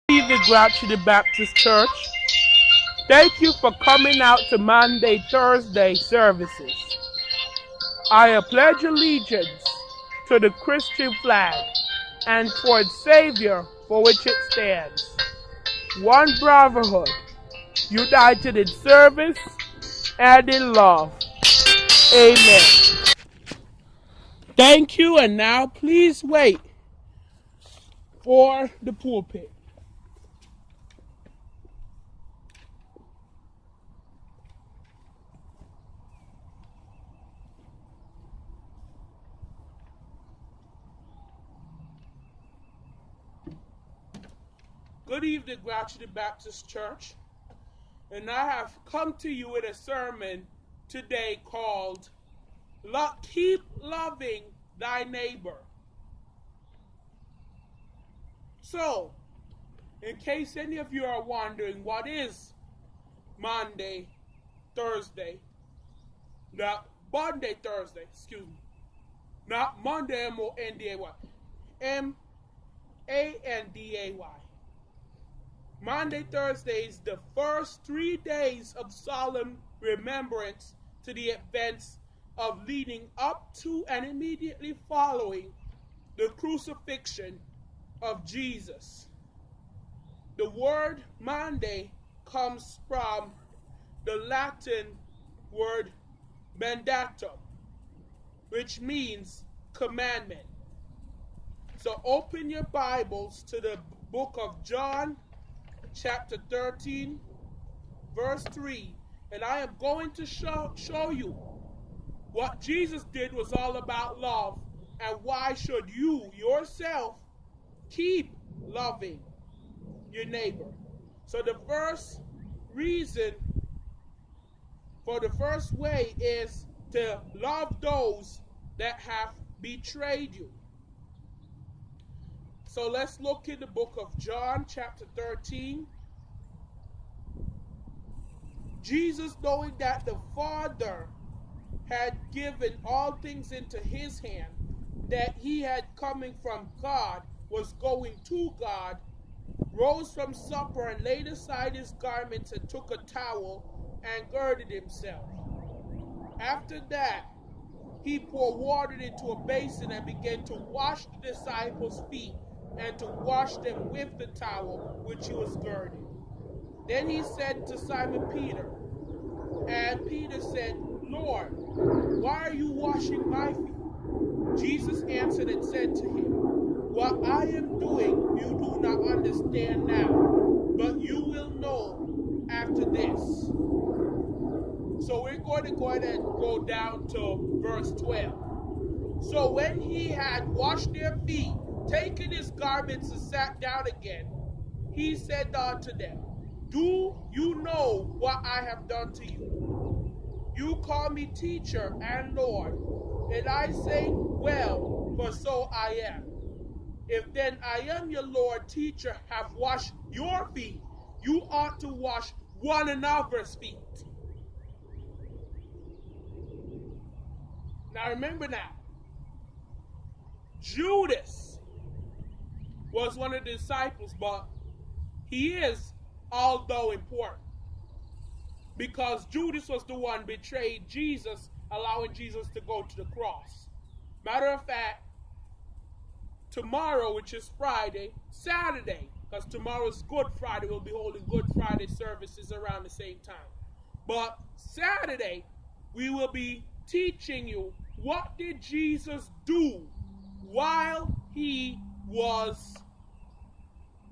The Grouchy Baptist Church. Thank you for coming out to Monday, Thursday services. I pledge allegiance to the Christian flag and for its Savior for which it stands. One brotherhood, united in service and in love. Amen. Thank you, and now please wait for the pulpit. Good evening, Grouchy Baptist Church. And I have come to you with a sermon today called Keep Loving Thy Neighbor. So, in case any of you are wondering what is Monday, Thursday, not Monday, Thursday, excuse me, not Monday, M-O-N-D-A-Y, M-A-N-D-A-Y. Monday, Thursday is the first 3 days of solemn remembrance to the events of leading up to and immediately following the crucifixion of Jesus. The word Monday comes from the Latin word mandatum, which means commandment. So open your Bibles to the book of John, chapter 13, verse 3, and I am going to show you what Jesus did was all about love, and why should you yourself keep loving your neighbor. So the first reason for the first way is to love those that have betrayed you. So let's look in the book of John, chapter 13. Jesus, knowing that the Father had given all things into his hand, that he had coming from God, was going to God, rose from supper and laid aside his garments and took a towel and girded himself. After that, he poured water into a basin and began to wash the disciples' feet and to wash them with the towel which he was girded. Then he said to Simon Peter, and Peter said, Lord, why are you washing my feet? Jesus answered and said to him, what I am doing you do not understand now, but you will know after this. So we're going to go ahead and go down to verse 12. So when he had washed their feet, taken his garments and sat down again, he said unto them, do you know what I have done to you? You call me teacher and Lord, and I say, well, for so I am. If then I am your Lord, teacher, have washed your feet, you ought to wash one another's feet. Now remember now, Judas was one of the disciples, but he is although important, because Judas was the one betrayed Jesus, allowing Jesus to go to the cross. Matter of fact, tomorrow, which is Friday, Saturday, because tomorrow is Good Friday, we'll be holding Good Friday services around the same time. But Saturday, we will be teaching you what did Jesus do while he was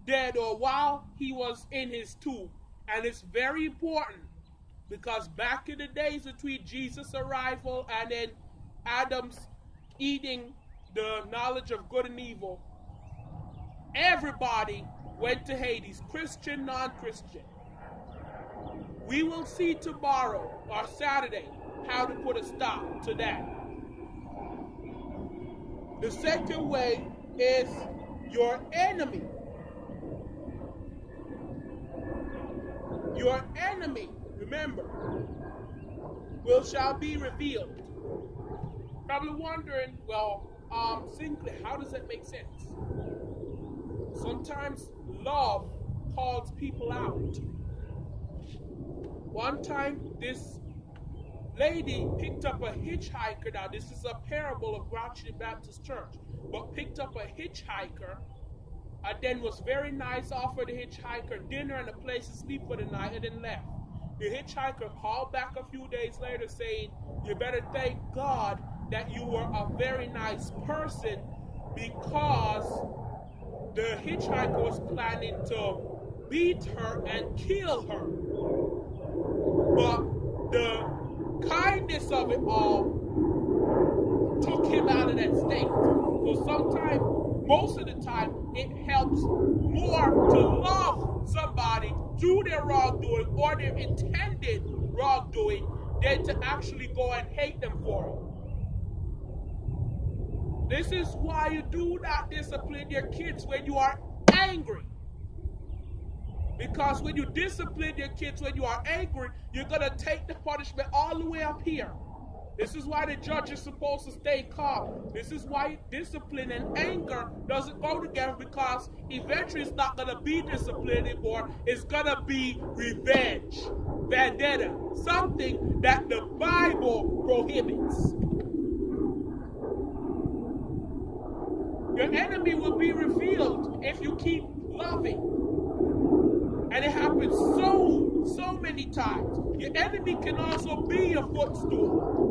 dead, or while he was in his tomb. And it's very important, because back in the days between Jesus' arrival and then Adam's eating the knowledge of good and evil, everybody went to Hades, Christian, non-Christian. We will see tomorrow or Saturday how to put a stop to that. The second way is your enemy. Your enemy, remember, shall be revealed. Probably wondering, well, Sinclair, how does that make sense? Sometimes love calls people out. One time, this lady picked up a hitchhiker. Now, this is a parable of Grouchy Baptist Church, but picked up a hitchhiker and then was very nice, offered the hitchhiker dinner and a place to sleep for the night, and then left. The hitchhiker called back a few days later saying, "You better thank God that you were a very nice person, because the hitchhiker was planning to beat her and kill her." But the kindness of it all took him out of that state. So sometimes, most of the time, it helps more to love somebody through their wrongdoing or their intended wrongdoing than to actually go and hate them for it. This is why you do not discipline your kids when you are angry. Because when you discipline your kids when you are angry, you're going to take the punishment all the way up here. This is why the judge is supposed to stay calm. This is why discipline and anger doesn't go together, because eventually it's not going to be discipline anymore. It's going to be revenge, vendetta, something that the Bible prohibits. Your enemy will be revealed if you keep loving. And it happens so many times. Your enemy can also be your footstool.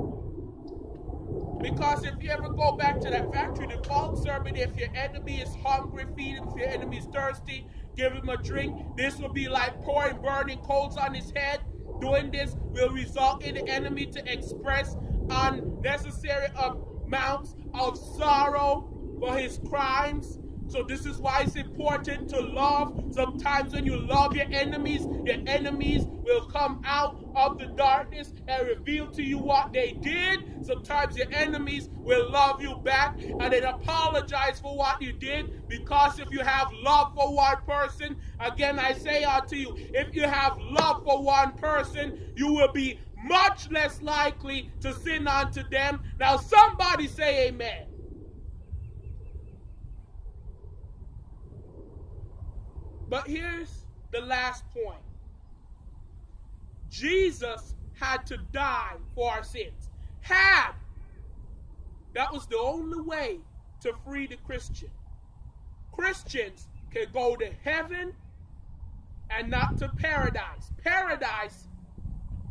Because if you ever go back to that factory default sermon, if your enemy is hungry, feed him. If your enemy is thirsty, give him a drink. This will be like pouring burning coals on his head. Doing this will result in the enemy to express unnecessary amounts of sorrow for his crimes. So this is why it's important to love. Sometimes when you love your enemies will come out of the darkness and reveal to you what they did. Sometimes your enemies will love you back and then apologize for what you did. Because if you have love for one person, again I say unto you, if you have love for one person, you will be much less likely to sin unto them. Now somebody say amen. But here's the last point. Jesus had to die for our sins. That was the only way to free the Christian. Christians can go to heaven and not to paradise. Paradise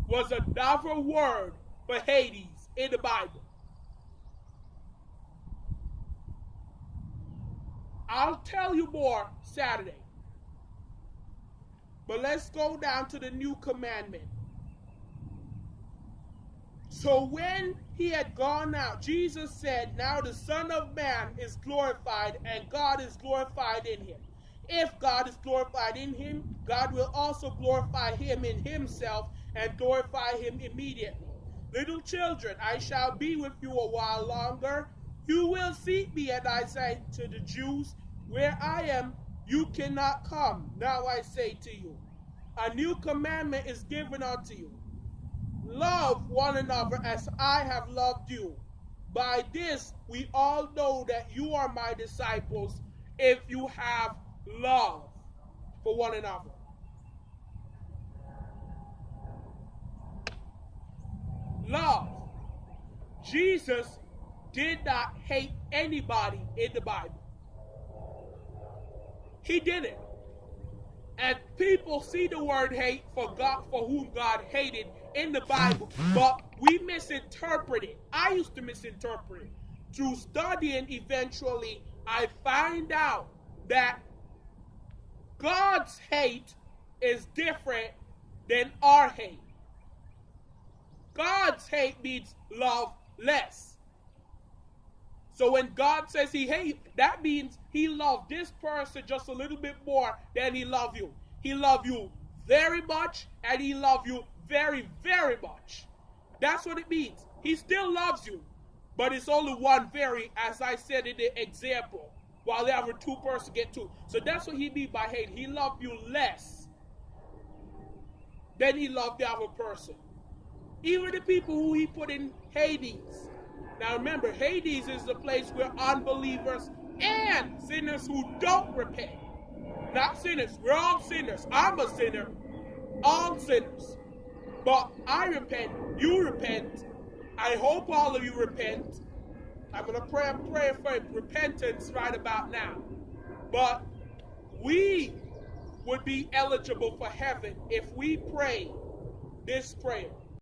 was another word for Hades in the Bible. I'll tell you more Saturday. But let's go down to the new commandment. So when he had gone out, Jesus said, "Now the Son of Man is glorified, and God is glorified in him. If God is glorified in him, God will also glorify him in himself and glorify him immediately. Little children, I shall be with you a while longer. You will seek me, and I say to the Jews, where I am, you cannot come. Now I say to you, a new commandment is given unto you. Love one another as I have loved you. By this we all know that you are my disciples, if you have love for one another." Love. Jesus did not hate anybody in the Bible. He didn't. And people see the word hate for God, for whom God hated in the Bible, but we misinterpret it. I used to misinterpret it. Through studying, eventually, I find out that God's hate is different than our hate. God's hate means love less. So when God says he hates, that means he loved this person just a little bit more than he loved you. He loved you very much, and he loved you very, very much. That's what it means. He still loves you, but it's only one very, as I said in the example, while the other two persons get two. So that's what he means by hate. He loved you less than he loved the other person. Even the people who he put in Hades. Now remember, Hades is the place where unbelievers and sinners who don't repent Not sinners. We're all sinners. I'm a sinner. All sinners. But I repent. You repent. I hope all of you repent. I'm going to pray a prayer for repentance right about now. But we would be eligible for heaven if we pray this prayer.